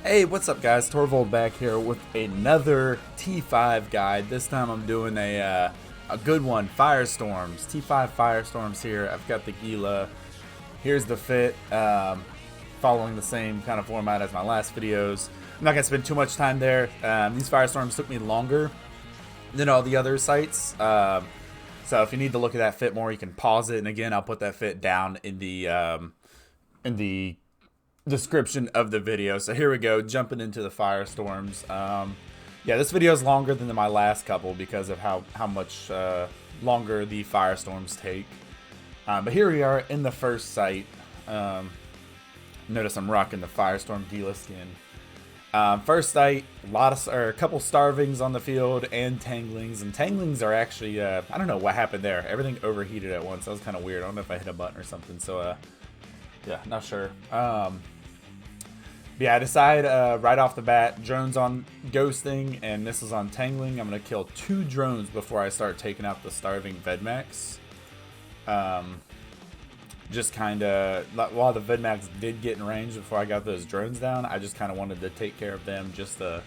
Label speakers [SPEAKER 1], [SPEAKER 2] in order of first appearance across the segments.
[SPEAKER 1] Hey, what's up guys? Torvald back here with another T5 guide. This time I'm doing a good one, Firestorms. T5 Firestorms here. I've got the Gila. Here's the fit, following the same kind of format as my last videos. I'm not going to spend too much time there. These Firestorms took me longer than all the other sites. So if you need to look at that fit more, you can pause it. And again, I'll put that fit down in the description of the video. So here we go, jumping into the Firestorms. Yeah, this video is longer than my last couple because of how much longer the Firestorms take. But here we are in the first site. Notice I'm rocking the Firestorm Gila skin. First site, a couple starvings on the field and tanglings. And tanglings are actually, I don't know what happened there. Everything overheated at once. That was kind of weird. I don't know if I hit a button or something. So, yeah, not sure. Yeah, I decide right off the bat, drones on ghosting and missiles on tangling. I'm going to kill 2 drones before I start taking out the starving Vedmax. Just kind of, while the Vedmax did get in range before I got those drones down, I just kind of wanted to take care of them just to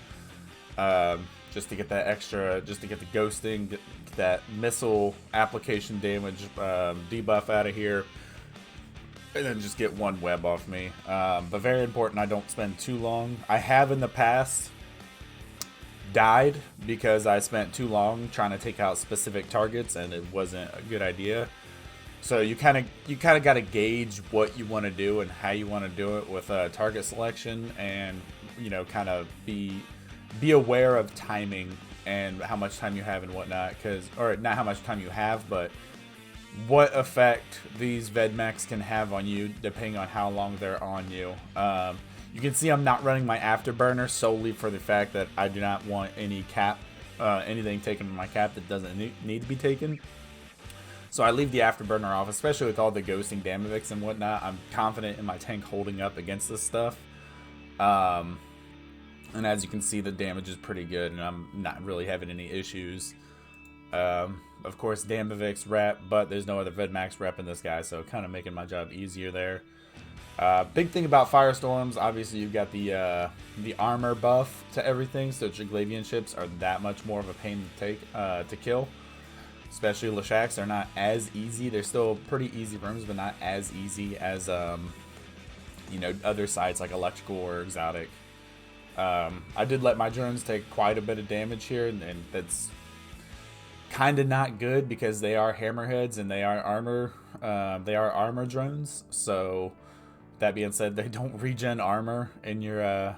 [SPEAKER 1] get that extra, just to get the ghosting, get that missile application damage debuff out of here. And then just get 1 web off me. But very important I don't spend too long. I have in the past died because I spent too long trying to take out specific targets and it wasn't a good idea. So you kind of got to gauge what you want to do and how you want to do it with target selection, and kind of be aware of timing and how much time you have and whatnot, or not how much time you have, but what effect these Vedmax can have on you depending on how long they're on you. You can see I'm not running my Afterburner solely for the fact that I do not want any anything taken from my cap that doesn't need to be taken. So I leave the Afterburner off, especially with all the ghosting Damavix and whatnot. I'm confident in my tank holding up against this stuff. And as you can see, the damage is pretty good and I'm not really having any issues. Of course, Damavix rep, but there's no other Vedmax rep in this guy, so kind of making my job easier there. Big thing about Firestorms, obviously you've got the armor buff to everything, so Triglavian ships are that much more of a pain to kill. Especially Leshaks, they're not as easy. They're still pretty easy rooms, but not as easy as other sites like Electrical or Exotic. I did let my drones take quite a bit of damage here, and that's kind of not good because they are hammerheads and they are armor drones. So that being said, they don't regen armor in your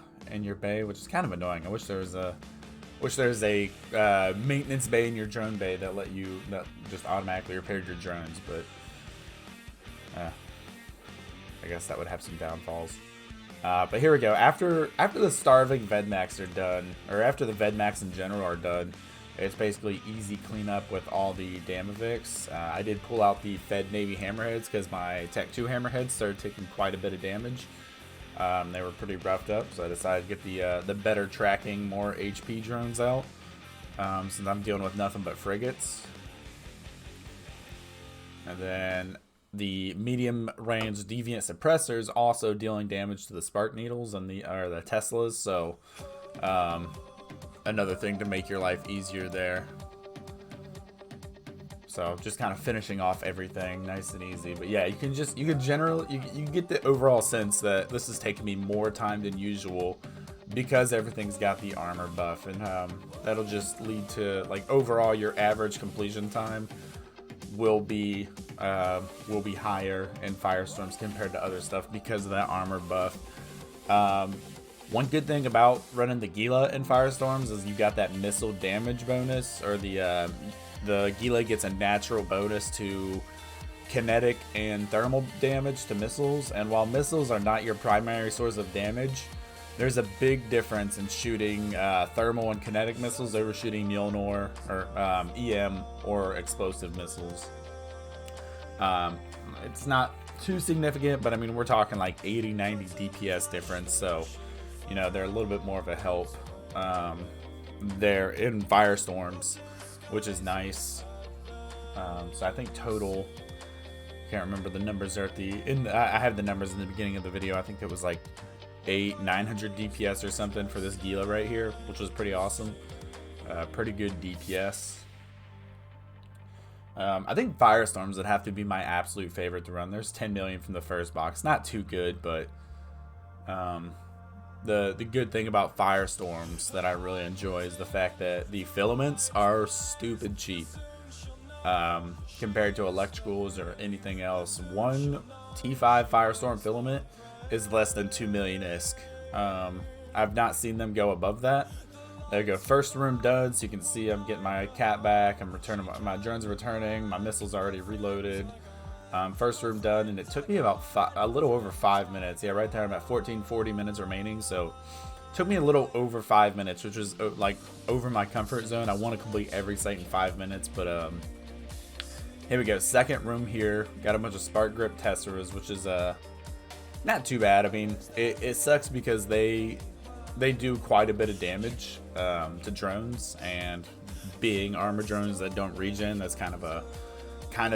[SPEAKER 1] bay, which is kind of annoying. I wish there's a maintenance bay in your drone bay that just automatically repaired your drones, but I guess that would have some downfalls. But here we go. After the starving Vedmax are done, or after the Vedmax in general are done, it's basically easy cleanup with all the Damavix. I did pull out the Fed Navy Hammerheads because my Tech 2 Hammerheads started taking quite a bit of damage. They were pretty roughed up, so I decided to get the better tracking, more HP drones out, since I'm dealing with nothing but frigates. And then the medium range deviant suppressors also dealing damage to the Spark Needles and the Teslas, so another thing to make your life easier there. So just kind of finishing off everything nice and easy. But yeah, you can get the overall sense that this is taking me more time than usual because everything's got the armor buff, and that'll just lead to, like, overall your average completion time will be higher in Firestorms compared to other stuff because of that armor buff. One good thing about running the Gila in Firestorms is you got that missile damage bonus, or the Gila gets a natural bonus to kinetic and thermal damage to missiles. And while missiles are not your primary source of damage, there's a big difference in shooting thermal and kinetic missiles over shooting Mjolnir or EM or explosive missiles. It's not too significant, but I mean, we're talking like 80-90 DPS difference, so they're a little bit more of a help there in Firestorms, which is nice. So I think total, can't remember the numbers there at I have the numbers in the beginning of the video. I think it was like 900 DPS or something for this Gila right here, which was pretty awesome. Pretty good DPS. I think Firestorms would have to be my absolute favorite to run. There's 10 million from the first box. Not too good, but the good thing about Firestorms that I really enjoy is the fact that the filaments are stupid cheap compared to electricals or anything else. One T5 Firestorm filament is less than 2 million ISK. I've not seen them go above that. There you go, first room done, so you can see I'm getting my cat back, I'm returning, my drones are returning, my missiles already reloaded. First room done, and it took me about a little over 5 minutes. Yeah, right there, I'm at 1440 minutes remaining, so it took me a little over 5 minutes, which was like over my comfort zone. I want to complete every site in 5 minutes, but here we go, second room here, got a bunch of spark grip testers, which is not too bad. I mean, it sucks because they do quite a bit of damage to drones, and being armor drones that don't regen, that's kind of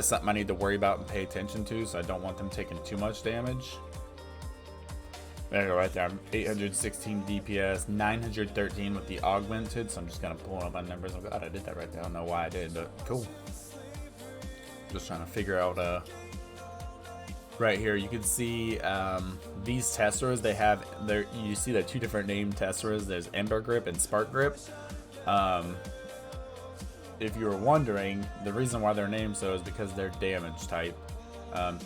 [SPEAKER 1] something I need to worry about and pay attention to, so I don't want them taking too much damage. There you go, right there. I'm 816 DPS, 913 with the augmented, so I'm just kind of pulling up my numbers. I'm glad I did that right there. I don't know why I did, but cool. Just trying to figure out right here you can see these testers, they have there, you see the two different named testers. There's Ember Grip and Spark Grip. If you were wondering, the reason why they're named so is because they're damage type.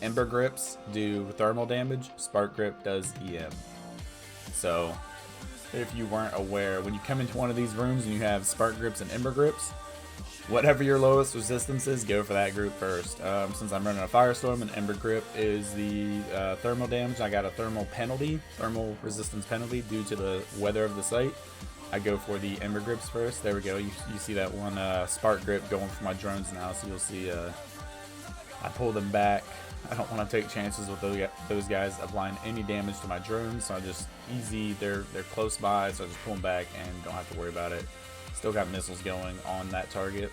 [SPEAKER 1] Ember Grips do thermal damage, Spark Grip does EM. So if you weren't aware, when you come into one of these rooms and you have Spark Grips and Ember Grips, whatever your lowest resistance is, go for that group first. Since I'm running a Firestorm and Ember Grip is the thermal damage, I got a thermal resistance penalty due to the weather of the site. I go for the Ember Grips first. There we go. You see that one Spark Grip going for my drones now, so you'll see I pull them back. I don't want to take chances with those guys applying any damage to my drones, so I just they're close by, so I just pull them back and don't have to worry about it. Still got missiles going on that target,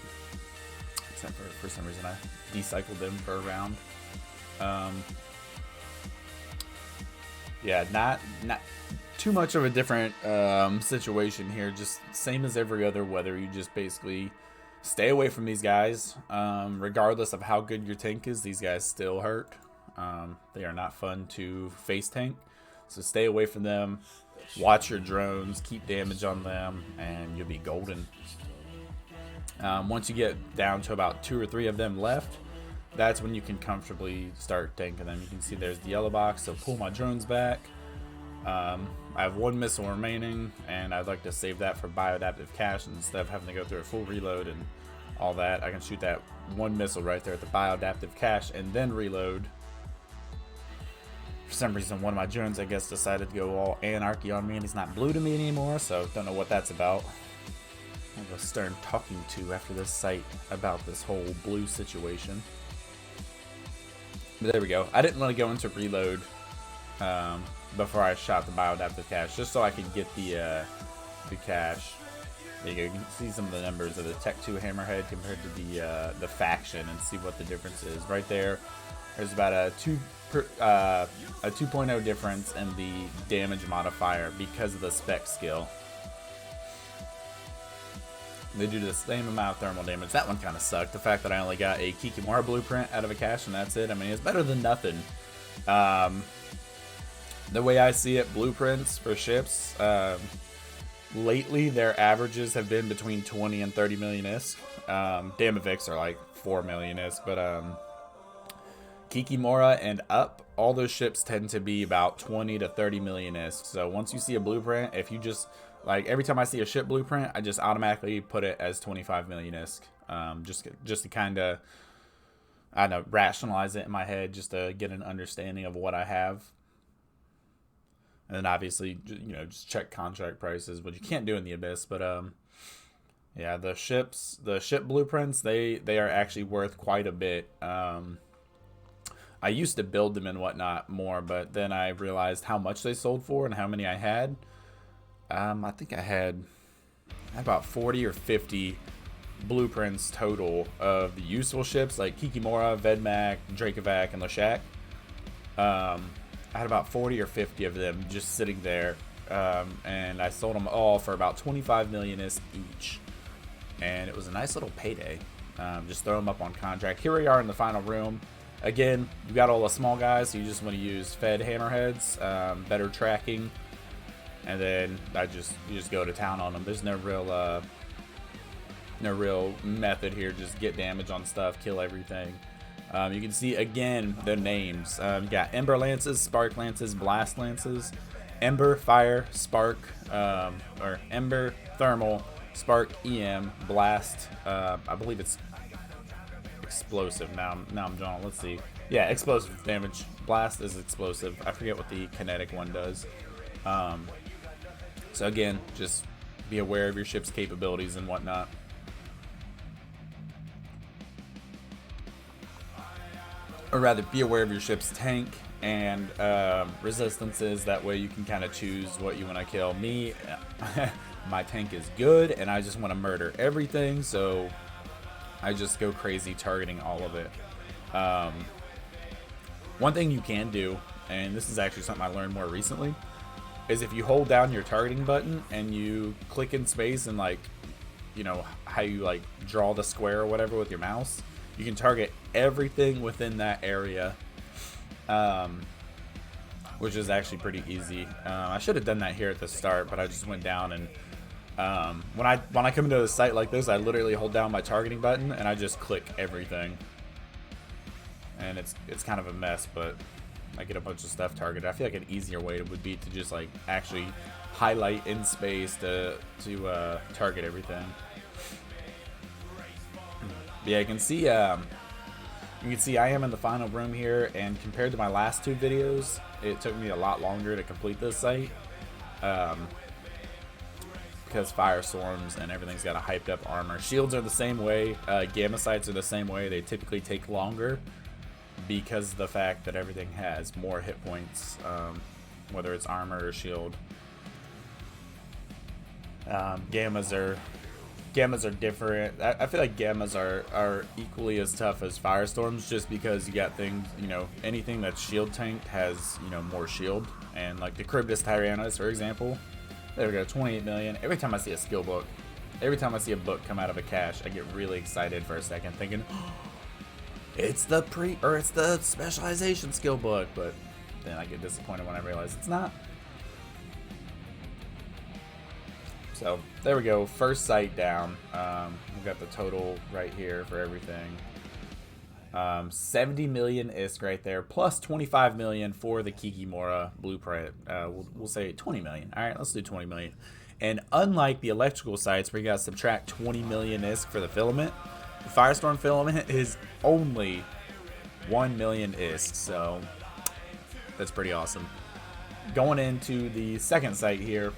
[SPEAKER 1] except for some reason I decycled them for a round. Yeah, not too much of a different situation here. Just same as every other weather. You just basically stay away from these guys. Regardless of how good your tank is, these guys still hurt. They are not fun to face tank, so stay away from them. Watch your drones, keep damage on them, and you'll be golden. Once you get down to about 2 or 3 of them left, that's when you can comfortably start tanking them. You can see there's the yellow box, so pull my drones back. I have 1 missile remaining, and I'd like to save that for bioadaptive cache instead of having to go through a full reload and all that. I can shoot that 1 missile right there at the bioadaptive cache and then reload. For some reason, one of my drones, I guess, decided to go all anarchy on me, and he's not blue to me anymore, so don't know what that's about. I have a stern talking to after this site about this whole blue situation. But there we go. I didn't want to go into reload before I shot the bioadaptive cache, just so I could get the cache. There you go. You can see some of the numbers of the Tech 2 Hammerhead compared to the faction and see what the difference is. Right there, there's about a 2.0 difference in the damage modifier because of the spec skill. They do the same amount of thermal damage. That one kind of sucked. The fact that I only got a Kikimora blueprint out of a cache and that's it. I mean, it's better than nothing. The way I see it, blueprints for ships, lately their averages have been between 20 and 30 million ISK. Damaviks are like 4 million ISK, but Kikimora and up, all those ships tend to be about 20 to 30 million ISK. So once you see a blueprint, if you just, like, every time I see a ship blueprint, I just automatically put it as 25 million ISK. Just to kind of, I don't know, rationalize it in my head, just to get an understanding of what I have. And then obviously, you know, just check contract prices, which you can't do in the Abyss. But yeah, the ship blueprints, they are actually worth quite a bit. I used to build them and whatnot more, but then I realized how much they sold for and how many I had. I think I had about 40 or 50 blueprints total of the useful ships like Kikimora, Vedmak, Dracovac, and Leshak. I had about 40 or 50 of them just sitting there, and I sold them all for about 25 million ISK each, and it was a nice little payday. Just throw them up on contract. Here we are in the final room. Again, you got all the small guys, so you just want to use fed hammerheads, better tracking, and then you just go to town on them. There's no real method here. Just get damage on stuff, kill everything. You can see again the names. You got Ember Lances, Spark Lances, Blast Lances, Ember, Fire, Spark, or Ember, Thermal, Spark, EM, Blast. I believe it's Explosive. Now I'm drawing. Let's see. Yeah, explosive damage. Blast is explosive. I forget what the kinetic one does. So again, just be aware of your ship's capabilities and whatnot. Or rather, be aware of your ship's tank and resistances. That way you can kind of choose what you want to kill. Me, my tank is good, and I just want to murder everything, so I just go crazy targeting all of it. One thing you can do, and this is actually something I learned more recently, is if you hold down your targeting button and you click in space and, like, you know, how you like draw the square or whatever with your mouse, you can target everything within that area, which is actually pretty easy. I should have done that here at the start, but I just went down and when I come into a site like this, I literally hold down my targeting button and I just click everything, and it's kind of a mess, but I get a bunch of stuff targeted. I feel like an easier way would be to just like actually highlight in space to target everything. But yeah, you can see I am in the final room here, and compared to my last two videos, it took me a lot longer to complete this site. Because Firestorms and everything's got a hyped up armor. Shields are the same way. Gamma sights are the same way. They typically take longer because of the fact that everything has more hit points, whether it's armor or shield. Gammas are different. I feel like gammas are equally as tough as Firestorms, just because you got things, you know, anything that's shield tanked has, you know, more shield. And like the Cribus Tyrannus, for example. There we go, 28 million. Every time I see a skill book, every time I see a book come out of a cache, I get really excited for a second, thinking, oh, it's the specialization skill book. But then I get disappointed when I realize it's not. So there we go, first site down. We've got the total right here for everything. 70 million ISK right there, plus 25 million for the Kikimora blueprint. We'll say 20 million. All right, let's do 20 million. And unlike the electrical sites where you got to subtract 20 million ISK for the filament, the Firestorm filament is only 1 million ISK, so that's pretty awesome. Going into the second site here,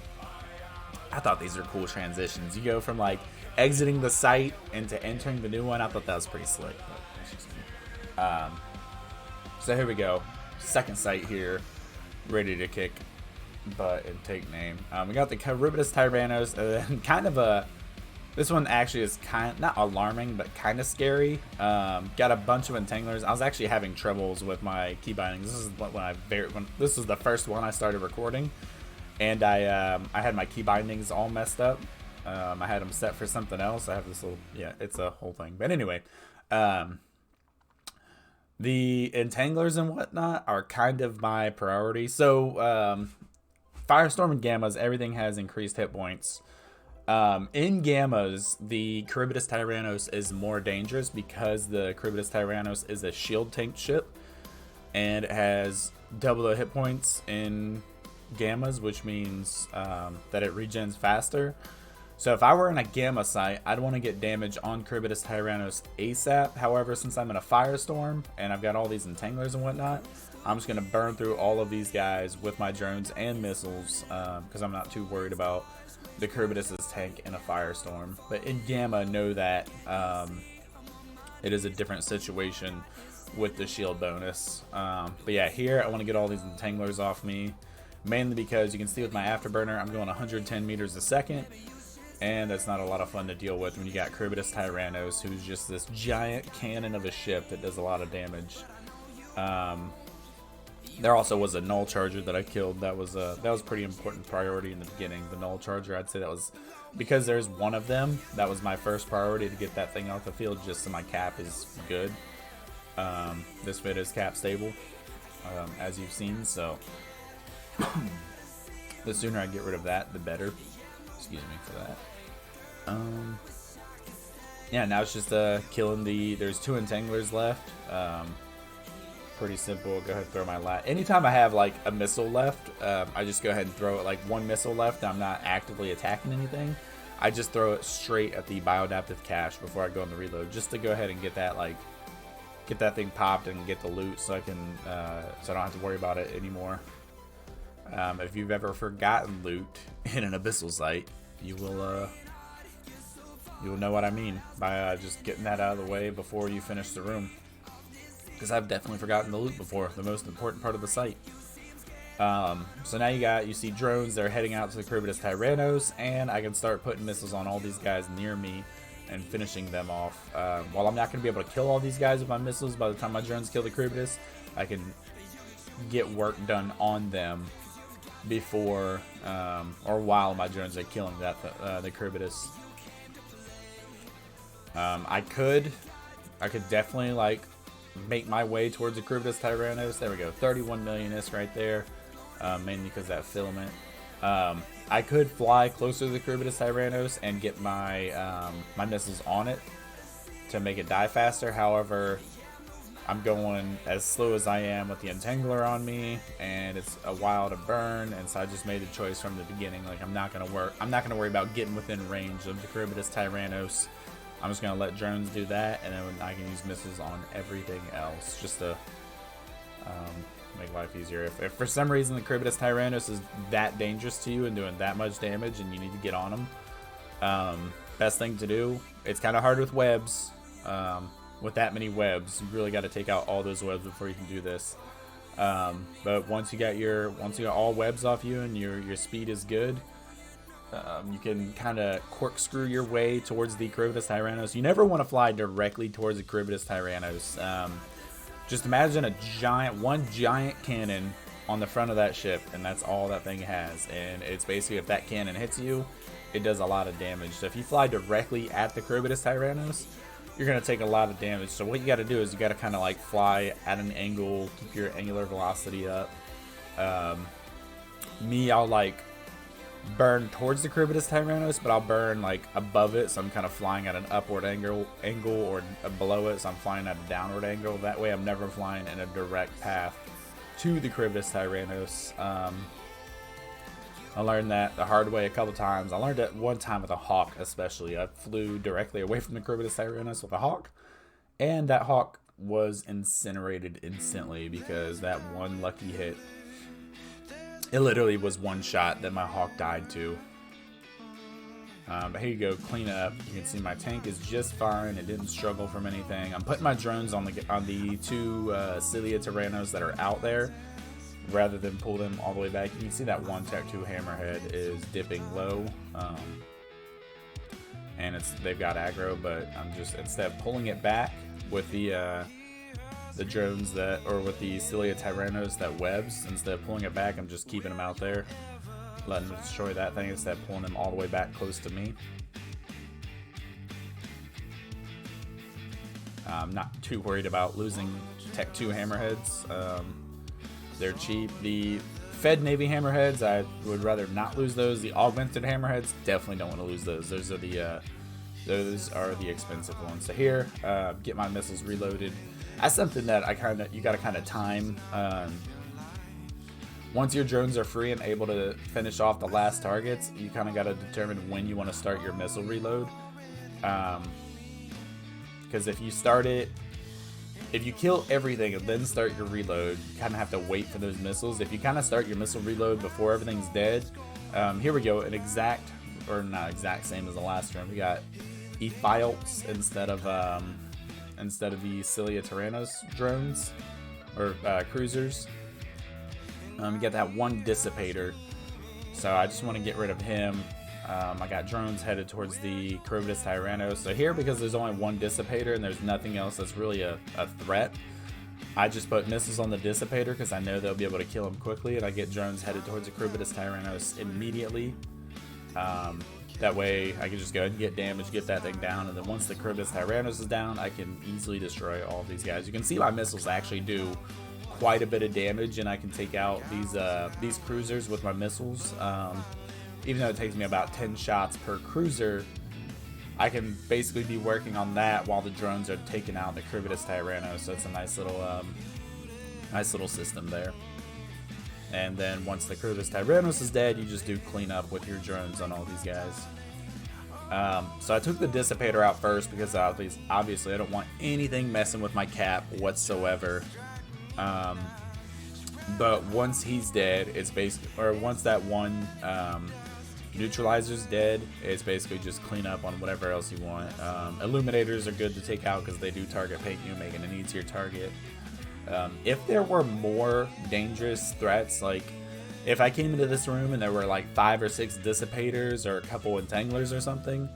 [SPEAKER 1] I thought these are cool transitions. You go from like exiting the site into entering the new one. I thought that was pretty slick. But that's just me. So here we go. Second site here, ready to kick butt and take name. We got the Charybdis Tyrannos, and kind of a. This one actually is kind not alarming, but kind of scary. Got a bunch of entanglers. I was actually having troubles with my key bindings. This is this was the first one I started recording. And I had my key bindings all messed up. I had them set for something else. I have this little, yeah, it's a whole thing. But anyway, the entanglers and whatnot are kind of my priority. So Firestorm and Gammas, everything has increased hit points. In Gammas, the Charybdis Tyrannos is more dangerous because the Charybdis Tyrannos is a shield tank ship. And it has double the hit points in Gammas, which means that it regens faster. So if I were in a Gamma site, I'd want to get damage on Charybdis Tyrannos ASAP. However, since I'm in a Firestorm and I've got all these entanglers and whatnot, I'm just going to burn through all of these guys with my drones and missiles because I'm not too worried about the Charybdis' tank in a Firestorm. But in Gamma, know that it is a different situation with the shield bonus. But yeah, here I want to get all these entanglers off me. Mainly because you can see with my Afterburner, I'm going 110 meters a second. And that's not a lot of fun to deal with when you got Charybdis Tyrannos, who's just this giant cannon of a ship that does a lot of damage. There also was a null charger that I killed. That was pretty important priority in the beginning. The null charger, I'd say that was, because there's one of them, that was my first priority to get that thing off the field, just so my cap is good. This vid is cap stable, as you've seen, so the sooner I get rid of that, the better. Excuse me for that. Yeah, now it's just killing the, there's 2 entanglers left. Pretty simple. Go ahead and throw my last. Anytime I have like a missile left, I just go ahead and throw it, like 1 missile left. I'm not actively attacking anything. I just throw it straight at the bioadaptive cache before I go on the reload, just to go ahead and get that, like, get that thing popped and get the loot, so I can so I don't have to worry about it anymore. If you've ever forgotten loot in an abyssal site, you will know what I mean by just getting that out of the way before you finish the room. Because I've definitely forgotten the loot before, the most important part of the site. So now you see drones that are heading out to the Cribidus Tyrannos, and I can start putting missiles on all these guys near me and finishing them off. While I'm not going to be able to kill all these guys with my missiles, by the time my drones kill the Cribidus, I can get work done on them before or while my drones are killing the Cribidus. I could definitely like make my way towards the Cribidus Tyrannos. There we go, 31 million ISK right there, mainly because that filament. I could fly closer to the Cribidus Tyrannos and get my my missiles on it to make it die faster. However, I'm going as slow as I am with the Entangler on me, and it's a while to burn, and so I just made the choice from the beginning. Like, I'm not gonna worry about getting within range of the Cribidus Tyrannos. I'm just going to let drones do that, and then I can use missiles on everything else, just to make life easier. If for some reason the Cribidus Tyrannos is that dangerous to you and doing that much damage and you need to get on them, best thing to do, it's kind of hard with webs. With that many webs, you really got to take out all those webs before you can do this. But once you got all webs off you and your speed is good, you can kind of corkscrew your way towards the Cribidus Tyrannos. You never want to fly directly towards the Cribidus Tyrannos. Just imagine one giant cannon on the front of that ship, and that's all that thing has. And it's basically, if that cannon hits you, it does a lot of damage. So if you fly directly at the Cribidus Tyrannos, you're going to take a lot of damage. So what you got to do is you got to kind of like fly at an angle, keep your angular velocity up. I'll like burn towards the Cribidus Tyrannos, but I'll burn like above it, so I'm kind of flying at an upward angle, or below it, so I'm flying at a downward angle. That way I'm never flying in a direct path to the Cribidus Tyrannos. I learned that the hard way a couple times. I learned it one time with a hawk, especially. I flew directly away from the Cribidus Tyrannos with a hawk, and that hawk was incinerated instantly because that one lucky hit. It literally was one shot that my hawk died to. But here you go, clean up. You can see my tank is just fine. It didn't struggle from anything. I'm putting my drones on the 2 Cilia Tyrannos that are out there, rather than pull them all the way back. You can see that one Tech 2 Hammerhead is dipping low, and they've got aggro. But I'm just, instead of pulling it back with the drones with the Cilia Tyrannos that webs, instead of pulling it back, I'm just keeping them out there, letting them destroy that thing instead of pulling them all the way back close to me. I'm not too worried about losing Tech 2 Hammerheads. They're cheap. The Fed Navy Hammerheads, I would rather not lose those. The Augmented Hammerheads, definitely don't want to lose those. Those are the expensive ones. So here, get my missiles reloaded. That's something that you got to kind of time. Once your drones are free and able to finish off the last targets, you kind of got to determine when you want to start your missile reload. Because if you kill everything and then start your reload, you kind of have to wait for those missiles. If you kind of start your missile reload before everything's dead, here we go, not exact same as the last round. We got E-Files instead of the Cilia Tyrannos drones or cruisers. You get that one dissipator, so I just want to get rid of him. I got drones headed towards the Cribidus Tyrannos. So here, because there's only one dissipator and there's nothing else that's really a threat, I just put missiles on the Dissipator because I know they'll be able to kill him quickly, and I get drones headed towards the Cubitus Tyrannos immediately. That way I can just go ahead and get damage, get that thing down, and then once the Cubitus Tyrannos is down, I can easily destroy all of these guys. You can see my missiles actually do quite a bit of damage, and I can take out these cruisers with my missiles. Even though it takes me about 10 shots per cruiser, I can basically be working on that while the drones are taking out the Cubitus Tyrannos. So it's a nice little system there. And then once the Cubitus Tyrannos is dead, you just do cleanup with your drones on all these guys. So I took the Dissipator out first because obviously I don't want anything messing with my cap whatsoever. But once he's dead, it's basically, or once that one neutralizer's dead, it's basically just clean up on whatever else you want. Illuminators are good to take out because they do target paint you, making an easier target. If there were more dangerous threats, like if I came into this room and there were like 5 or 6 Dissipators or a couple Entanglers or something,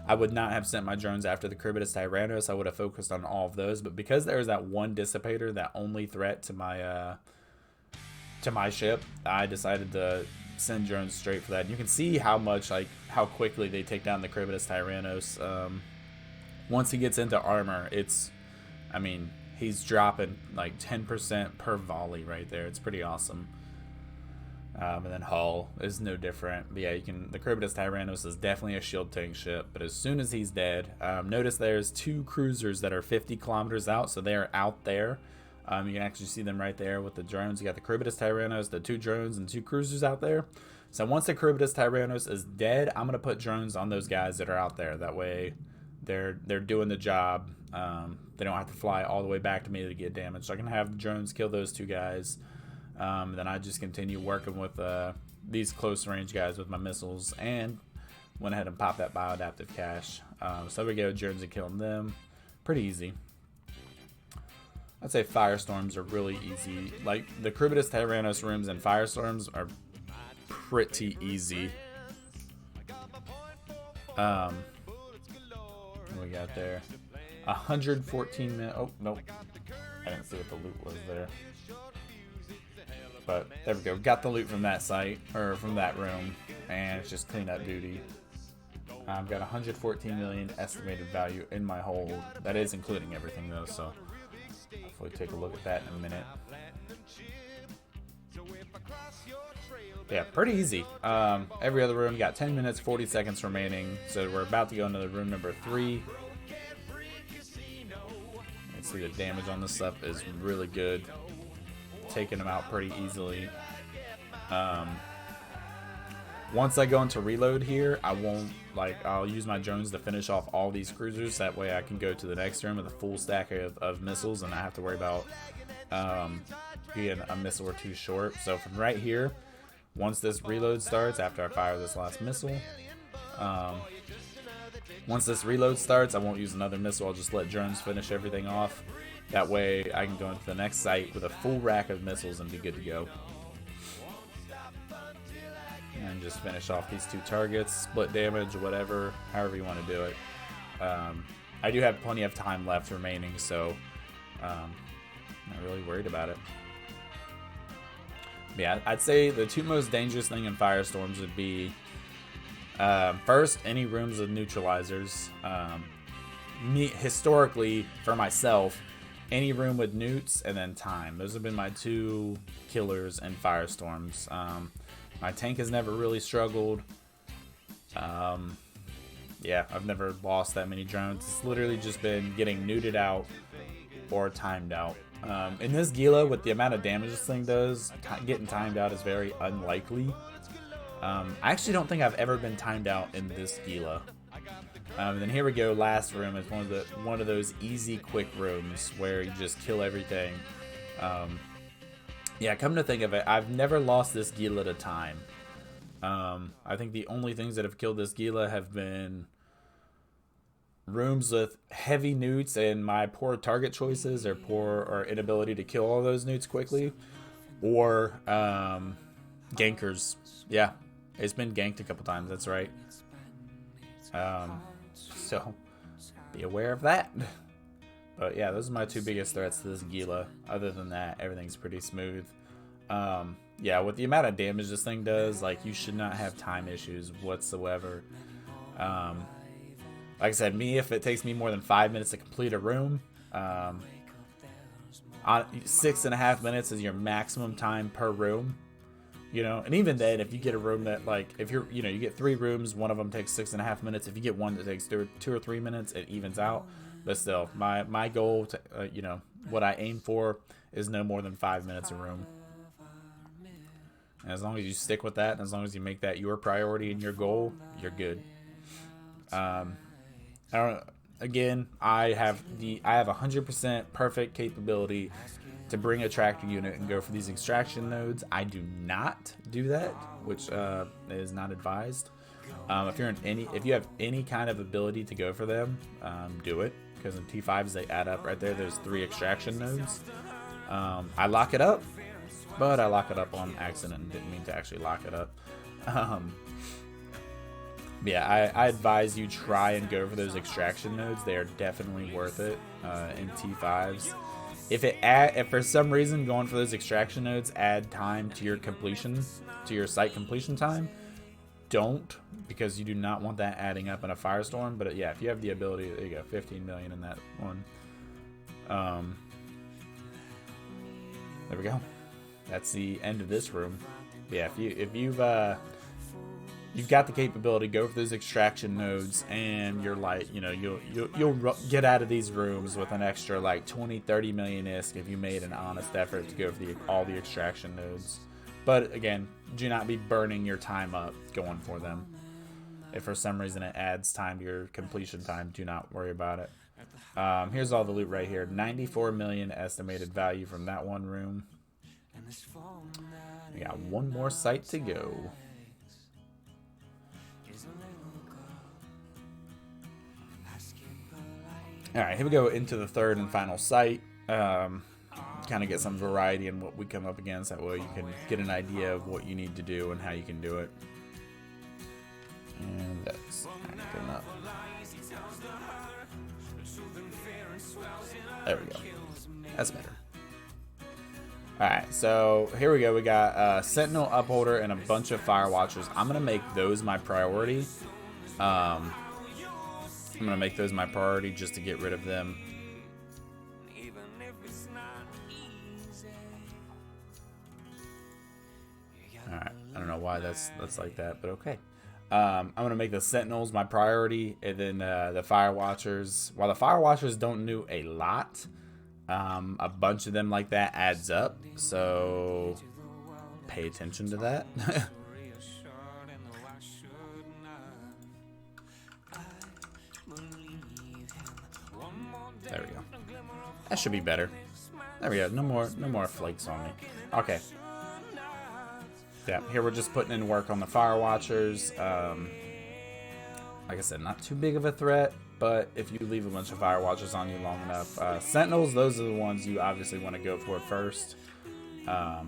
[SPEAKER 1] I would not have sent my drones after the Cubitus Tyrannos. I would have focused on all of those. But because there was that one Dissipator, that only threat to my ship, I decided to send drones straight for that. And you can see how quickly they take down the Cubitus Tyrannos. Once he gets into armor, I mean, he's dropping like 10% per volley right there. It's pretty awesome. And then hull is no different. But yeah, the Cubitus Tyrannos is definitely a shield tank ship. But as soon as he's dead, notice there's 2 cruisers that are 50 kilometers out, so they're out there. You can actually see them right there with the drones. You got the Cubitus Tyrannos, the 2 drones, and 2 cruisers out there. So once the Cubitus Tyrannos is dead, I'm gonna put drones on those guys that are out there. That way, they're doing the job. They don't have to fly all the way back to me to get damaged. So I can have the drones kill those 2 guys. Then I just continue working with these close range guys with my missiles, and went ahead and popped that bioadaptive cache. So there we go, drones are killing them. Pretty easy. I'd say Firestorms are really easy. Like the Cubitus Tyrannos rooms and Firestorms are pretty easy. What we got there? 114 minutes. Oh, nope. I didn't see what the loot was there. But there we go. Got the loot from that site, or from that room, and it's just cleanup duty. I've got 114 million estimated value in my hold. That is including everything though, so hopefully take a look at that in a minute. Yeah, pretty easy. Every other room got 10 minutes, 40 seconds remaining. So we're about to go into the room number 3. You can see the damage on this stuff is really good. Taking them out pretty easily. Once I go into reload here, I'll use my drones to finish off all these cruisers. That way I can go to the next room with a full stack of missiles and not have to worry about being a missile or 2 short. So from right here, once this reload starts, after I fire this last missile, once this reload starts, I won't use another missile. I'll just let drones finish everything off. That way I can go into the next site with a full rack of missiles and be good to go. And just finish off these 2 targets, split damage, whatever, however you want to do it. I do have plenty of time left remaining, so not really worried about it. But yeah, I'd say the 2 most dangerous thing in Firestorms would be, first, any rooms with neutralizers. Historically, for myself, any room with newts, and then time. Those have been my 2 killers in Firestorms. My tank has never really struggled. Yeah, I've never lost that many drones. It's literally just been getting neuted out or timed out. In this Gila, with the amount of damage this thing does, getting timed out is very unlikely. I actually don't think I've ever been timed out in this Gila. And then here we go, last room is one of those easy, quick rooms where you just kill everything. Yeah, come to think of it, I've never lost this Gila to time. I think the only things that have killed this Gila have been rooms with heavy newts and my poor target choices, or inability to kill all those newts quickly, or gankers. Yeah, it's been ganked a couple times, that's right. So be aware of that. But yeah, those are my two biggest threats to this Gila. Other than that, everything's pretty smooth. Yeah, with the amount of damage this thing does, like, you should not have time issues whatsoever. Like I said, if it takes me more than 5 minutes to complete a room, 6.5 minutes is your maximum time per room. You know, and even then, if you get a room that, like, if you're, you know, you get 3 rooms, one of them takes 6.5 minutes. If you get one that takes 2 or 3 minutes, it evens out. But still, my goal, to, you know, what I aim for is no more than 5 minutes a room. And as long as you stick with that, and as long as you make that your priority and your goal, you're good. Again, I have 100% perfect capability to bring a tractor unit and go for these extraction nodes. I do not do that, which is not advised. If you have any kind of ability to go for them, do it, because in T5s they add up right there. There's 3 extraction nodes. I lock it up, but I lock it up on accident and didn't mean to actually lock it up. Yeah, I advise you try and go for those extraction nodes. They are definitely worth it in T5s. If for some reason going for those extraction nodes add time to your completion, to your site completion time, don't, because you do not want that adding up in a Firestorm. But yeah, if you have the ability, there you go, 15 million in that one. There we go. That's the end of this room. Yeah, if you've got the capability, go for those extraction nodes, and you're like, you know, you'll get out of these rooms with an extra like 20-30 million ISK if you made an honest effort to go for all the extraction nodes. But again, do not be burning your time up going for them. If for some reason it adds time to your completion time, do not worry about it. Here's all the loot right here. 94 million estimated value from that one room. We got one more site to go. Alright, here we go into the third and final site. Kind of get some variety in what we come up against. That way you can get an idea of what you need to do and how you can do it. And that's acting up. There we go. That's better. Alright, so here we go. We got Sentinel, Upholder, and a bunch of Fire Watchers. I'm going to make those my priority. I'm going to make those my priority just to get rid of them. Alright, I don't know why that's like that, but okay. I'm going to make the Sentinels my priority, and then the Fire Watchers. While the Fire Watchers don't do a lot, a bunch of them like that adds up, so pay attention to that. There we go. That should be better. There we go. No more flakes on me. Okay. Yeah, here we're just putting in work on the Fire Watchers. Like I said, not too big of a threat, but if you leave a bunch of Fire Watchers on you long enough. Sentinels, those are the ones you obviously want to go for first. But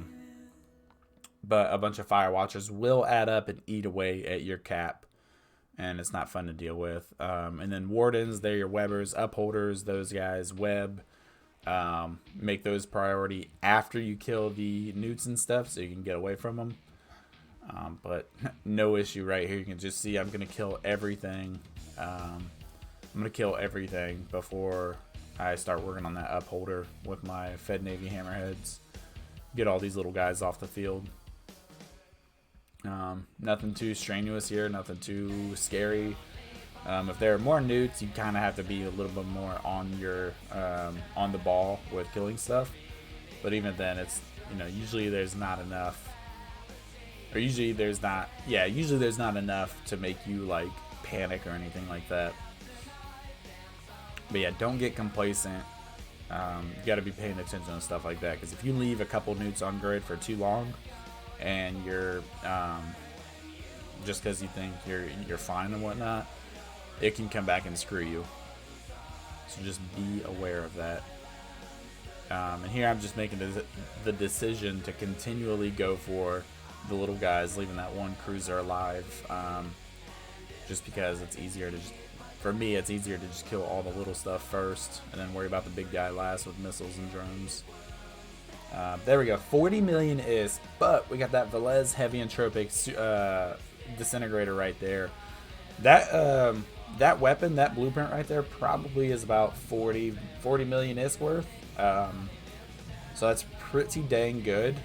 [SPEAKER 1] a bunch of Fire Watchers will add up and eat away at your cap, and it's not fun to deal with. And then Wardens, they're your webbers. Upholders, those guys, web. Make those priority after you kill the newts and stuff, so you can get away from them. But no issue right here. You can just see I'm going to kill everything. I'm going to kill everything before I start working on that Upholder with my Fed Navy Hammerheads. Get all these little guys off the field. Nothing too strenuous here, nothing too scary. If there are more newts, you kind of have to be a little bit more on your on the ball with killing stuff. But even then, it's, you know, usually there's not enough, or usually there's not enough to make you like panic or anything like that. But yeah, don't get complacent. You got to be paying attention to stuff like that, because if you leave a couple newts on grid for too long, and you're just because you think you're fine and whatnot, it can come back and screw you. So just be aware of that. And here I'm just making the decision to continually go for the little guys, leaving that one cruiser alive, just because it's easier to just for me, it's easier to just kill all the little stuff first and then worry about the big guy last with missiles and drones. There we go, 40 million ISK, but we got that Velez heavy entropic disintegrator right there. That weapon, that blueprint right there, probably is about 40 million ISK worth. So that's pretty dang good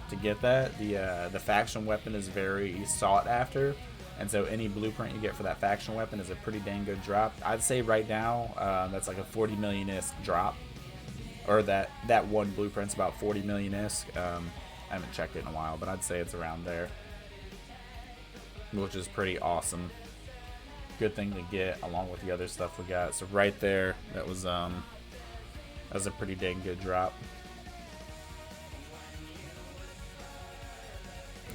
[SPEAKER 1] to get that. The faction weapon is very sought after, and so any blueprint you get for that faction weapon is a pretty dang good drop. I'd say right now that's like a 40 million ISK drop, or that one blueprint's about 40 million ISK. I haven't checked it in a while, but I'd say it's around there, which is pretty awesome. Good thing to get along with the other stuff we got. So right there, that was a pretty dang good drop.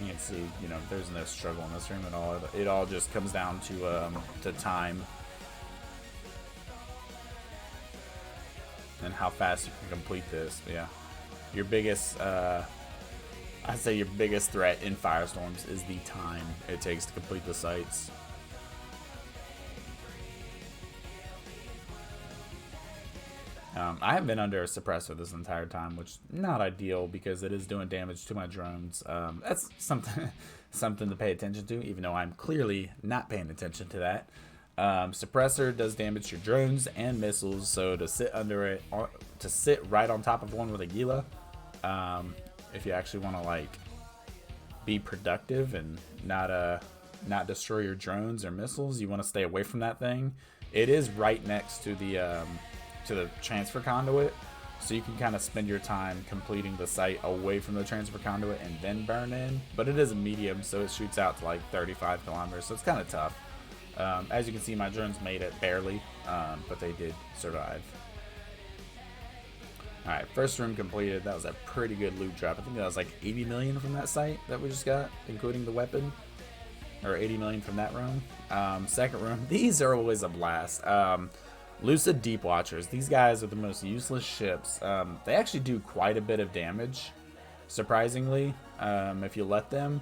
[SPEAKER 1] You can see, you know, there's no struggle in this room at all. It all just comes down to time and how fast you can complete this. But yeah, your biggest, I'd say your biggest threat in Firestorms is the time it takes to complete the sites. I haven't been under a suppressor this entire time, which is not ideal because it is doing damage to my drones. That's something to pay attention to, even though I'm clearly not paying attention to that. Suppressor does damage to your drones and missiles, so to sit under it, to sit right on top of one with a Gila, if you actually want to like be productive and not destroy your drones or missiles, you want to stay away from that thing. It is right next to the transfer conduit, so you can kind of spend your time completing the site away from the transfer conduit and then burn in, but it is a medium, so it shoots out to like 35 kilometers, so it's kind of tough. As you can see, my drones made it barely, but they did survive. Alright, first room completed. That was a pretty good loot drop. I think that was like 80 million from that site that we just got, including the weapon, or 80 million from that room. Second room, these are always a blast. Lucid Deep Watchers. These guys are the most useless ships. They actually do quite a bit of damage, surprisingly, if you let them.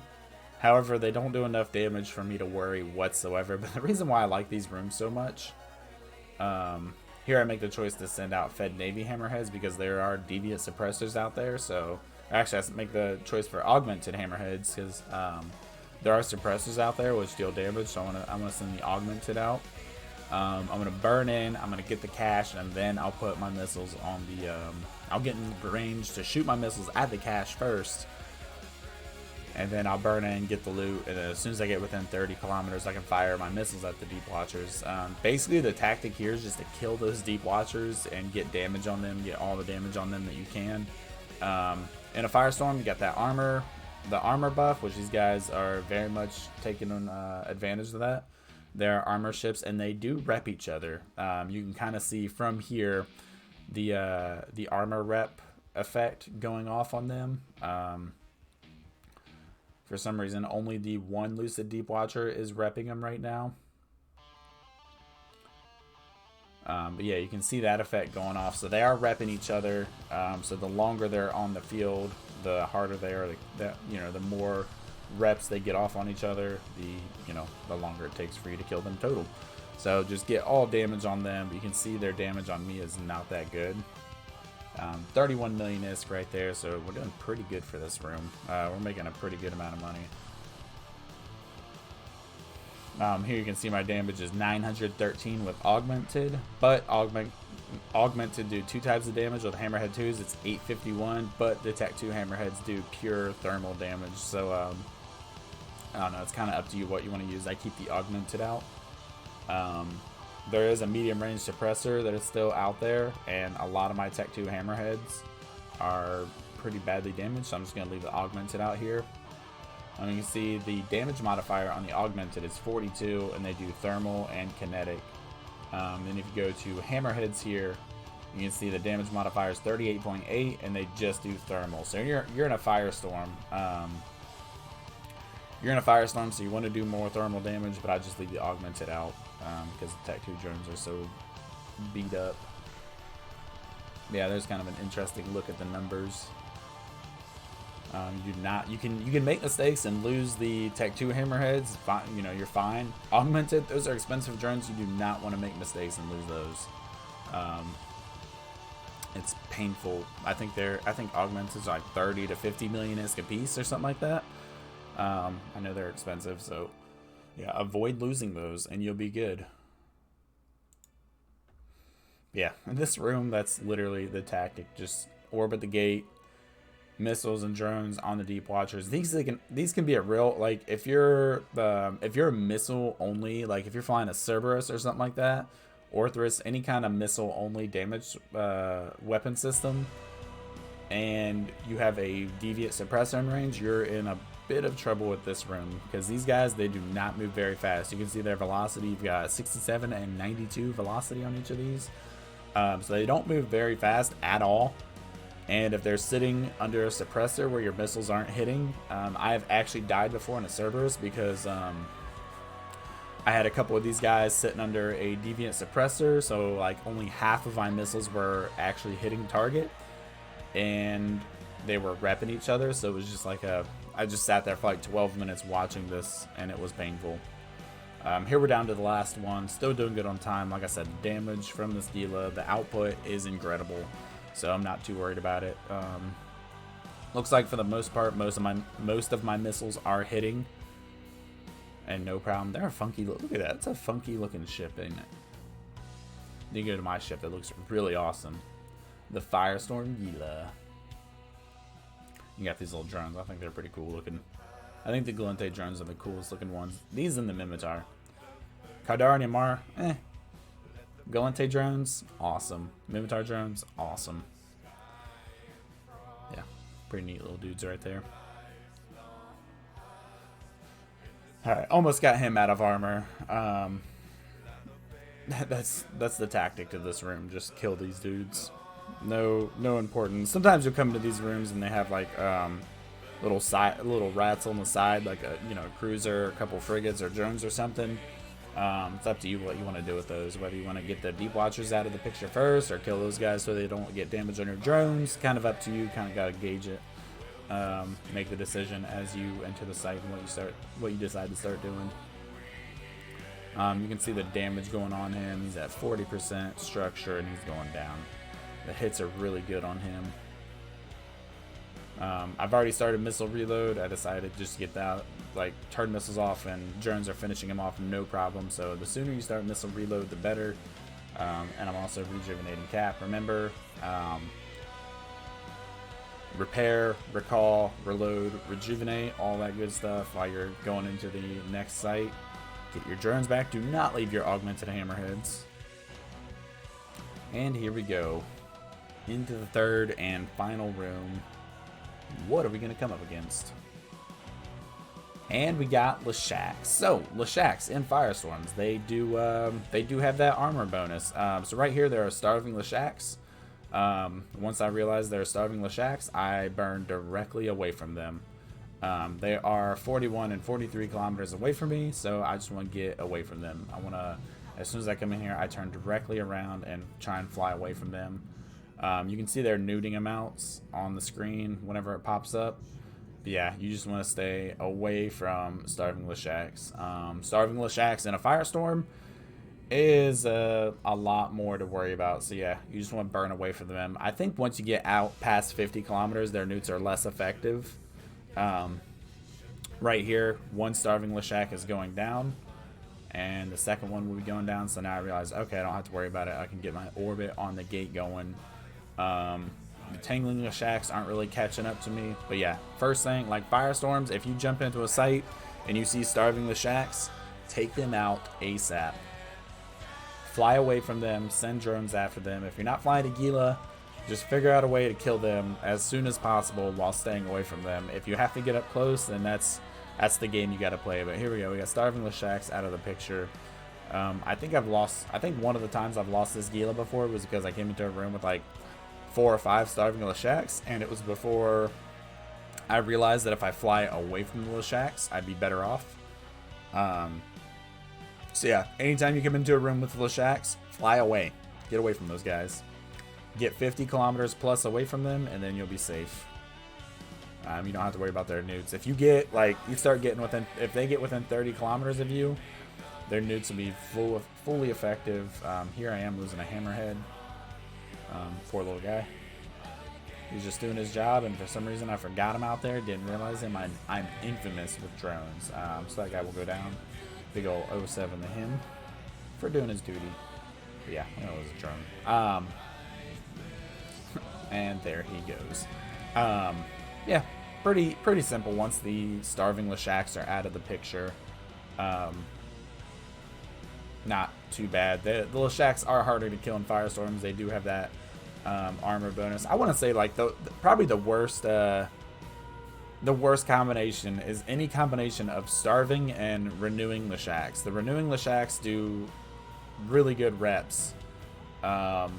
[SPEAKER 1] However, they don't do enough damage for me to worry whatsoever. But the reason why I like these rooms so much, here I make the choice to send out Fed Navy Hammerheads because there are deviant suppressors out there. So actually, I make the choice for Augmented Hammerheads because there are suppressors out there which deal damage. So I'm gonna send the Augmented out. I'm gonna burn in, I'm gonna get the cache, and then I'll put my missiles on the I'll get in range to shoot my missiles at the cache first, and then I'll burn in, get the loot, and as soon as I get within 30 kilometers I can fire my missiles at the Deep Watchers. Basically the tactic here is just to kill those Deep Watchers and get damage on them, get all the damage on them that you can. In a Firestorm you got that armor, the armor buff, which these guys are very much taking on advantage of that. They're armor ships, and they do rep each other. You can kind of see from here the armor rep effect going off on them. For some reason, only the one Lucid Deep Watcher is repping them right now. But yeah, you can see that effect going off. So they are repping each other. So the longer they're on the field, the harder they are. The more reps they get off on each other, the longer it takes for you to kill them total. So just get all damage on them. But you can see their damage on me is not that good. 31 million ISK right there, so we're doing pretty good for this room. We're making a pretty good amount of money. Here you can see my damage is 913 with Augmented, but Augmented do 2 types of damage. With Hammerhead 2s, it's 851, but the Tech 2 Hammerheads do pure thermal damage. So I don't know, it's kind of up to you what you want to use. I keep the Augmented out. There is a medium range suppressor that is still out there, and a lot of my Tech 2 Hammerheads are pretty badly damaged, so I'm just going to leave the Augmented out here. You can see the damage modifier on the Augmented is 42, and they do thermal and kinetic. Then if you go to Hammerheads here, you can see the damage modifier is 38.8, and they just do thermal. So you're in a Firestorm. You're in a Firestorm, so you want to do more thermal damage, but I just leave the Augmented out because the Tech 2 drones are so beat up. Yeah, there's kind of an interesting look at the numbers. You do not. You can make mistakes and lose the Tech 2 hammerheads. Fine, you know, you're fine. Augmented, those are expensive drones. You do not want to make mistakes and lose those. It's painful. I think Augmenteds are like 30 to 50 million ISK a piece or something like that. I know they're expensive, so yeah, avoid losing those and you'll be good. Yeah, in this room, that's literally the tactic. Just orbit the gate, missiles and drones on the deep watchers. These can be a real, like, if you're a missile only, like if you're flying a Cerberus or something like that, Orthrus, any kind of missile only damage weapon system, and you have a deviant suppressor in range, you're in a bit of trouble with this room, because these guys, they do not move very fast. You can see their velocity. You've got 67 and 92 velocity on each of these, so they don't move very fast at all. And if they're sitting under a suppressor where your missiles aren't hitting, I have actually died before in a Cerberus because I had a couple of these guys sitting under a deviant suppressor, so like only half of my missiles were actually hitting target, and they were repping each other. So it was just like I just sat there for like 12 minutes watching this, and it was painful. Here we're down to the last one. Still doing good on time. Like I said, damage from this Gila, the output is incredible, so I'm not too worried about it. Looks like for the most part, most of my missiles are hitting, and no problem. They're a funky look at that. It's a funky looking ship, ain't it? Then you go to my ship that looks really awesome, the Firestorm Gila. You got these little drones. I think they're pretty cool looking. I think the Glinte drones are the coolest looking ones. These and the Mimitar. Kardar and Yamar, Glinte drones, awesome. Mimitar drones, awesome. Yeah, pretty neat little dudes right there. Alright, almost got him out of armor. That's the tactic to this room. Just kill these dudes. No importance. Sometimes you'll come into these rooms and they have like little rats on the side, like a cruiser, a couple frigates or drones or something. It's up to you what you want to do with those. Whether you want to get the deep watchers out of the picture first or kill those guys so they don't get damage on your drones. Kind of up to you. Kind of got to gauge it. Make the decision as you enter the site and what you decide to start doing. You can see the damage going on him. He's at 40% structure and he's going down. The hits are really good on him. I've already started missile reload. I decided just to get that, like, turn missiles off, and drones are finishing him off no problem. So the sooner you start missile reload, the better. And I'm also rejuvenating Cap. Remember, repair, recall, reload, rejuvenate, all that good stuff while you're going into the next site. Get your drones back. Do not leave your augmented hammerheads. And here we go. Into the third and final room. What are we going to come up against? And we got Leshaks. So, Leshaks in Firestorms, they do have that armor bonus. So right here, there are starving Leshaks. Once I realized there are starving Leshaks, I burned directly away from them. They are 41 and 43 kilometers away from me, so I just want to get away from them. I want to, as soon as I come in here, I turn directly around and try and fly away from them. You can see their nuding amounts on the screen whenever it pops up. But yeah, you just want to stay away from starving Leshaks. Starving Leshaks in a Firestorm is a lot more to worry about. So yeah, you just want to burn away from them. I think once you get out past 50 kilometers, their nukes are less effective. Right here, one starving Leshak is going down, and the second one will be going down. So now I realize, okay, I don't have to worry about it. I can get my orbit on the gate going. The tangling Leshaks aren't really catching up to me. But yeah, first thing, like Firestorms, if you jump into a site and you see starving Leshaks, take them out ASAP. Fly away from them, send drones after them. If you're not flying to Gila, just figure out a way to kill them as soon as possible while staying away from them. If you have to get up close, then that's the game you got to play. But here we go. We got starving Leshaks out of the picture. I think one of the times I've lost this Gila before was because I came into a room with like 4 or 5 starving Leshaks, and it was before I realized that if I fly away from the Leshaks, I'd be better off. So yeah, anytime you come into a room with the Leshaks, fly away. Get away from those guys. Get 50 kilometers plus away from them, and then you'll be safe. You don't have to worry about their nukes. If you get, like, you start getting within, if they get within 30 kilometers of you, their nukes will be fully effective. Here I am losing a hammerhead. Poor little guy. He's just doing his job, and for some reason I forgot him out there. Didn't realize him. I'm infamous with drones. So that guy will go down. Big ol' 07 to him for doing his duty. But yeah, I know it was a drone. And there he goes. Yeah, pretty simple once the starving Leshaks are out of the picture. Not too bad. The Leshaks are harder to kill in Firestorms. They do have that armor bonus. I want to say, like, probably the worst combination is any combination of starving and renewing Leshaks. The renewing Leshaks do really good reps, and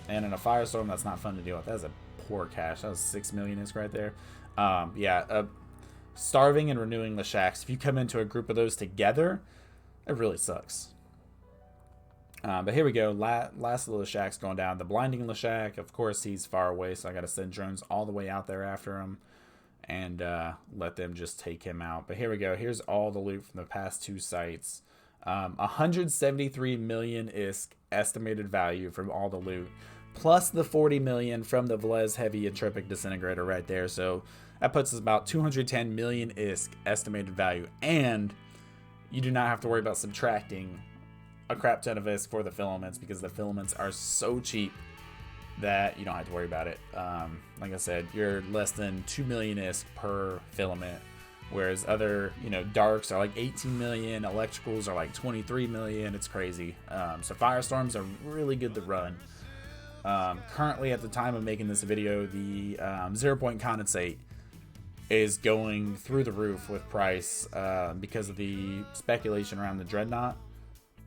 [SPEAKER 1] in a Firestorm that's not fun to deal with. That's a poor cache. That was 6 million ISK right there. Yeah, starving and renewing Leshaks, if you come into a group of those together, it really sucks. But here we go. Last of the Leshaks going down. The blinding Leshak, of course, he's far away, so I got to send drones all the way out there after him and let them just take him out. But here we go. Here's all the loot from the past 2 sites. 173 million ISK estimated value from all the loot, plus the 40 million from the Velez Heavy Entropic Disintegrator right there. So that puts us about 210 million ISK estimated value, and you do not have to worry about subtracting a crap ton of ISK for the filaments, because the filaments are so cheap that you don't have to worry about it. Like I said, you're less than 2 million ISK per filament, whereas other, darks are like 18 million, electricals are like 23 million. It's crazy. So Firestorms are really good to run. Currently, at the time of making this video, the 0 Point Condensate is going through the roof with price because of the speculation around the Dreadnought.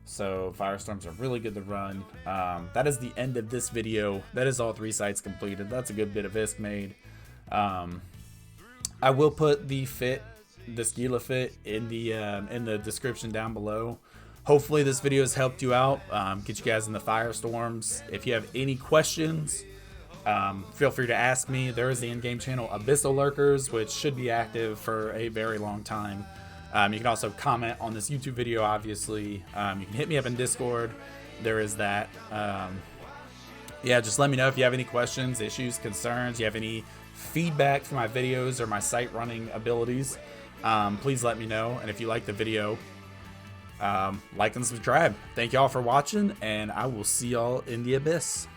[SPEAKER 1] So Firestorms are really good to run. That is the end of this video. That is all 3 sites completed. That's a good bit of ISK made. I will put the Gila fit in the description down below. Hopefully this video has helped you out. Get you guys in the Firestorms. If you have any questions, feel free to ask me. There is the in-game channel Abyssal Lurkers, which should be active for a very long time. You can also comment on this YouTube video, obviously. You can hit me up in Discord. There is that. Yeah, just let me know if you have any questions, issues, concerns. You have any feedback for my videos or my site running abilities. Please let me know. And if you like the video, like and subscribe. Thank y'all for watching, and I will see y'all in the abyss.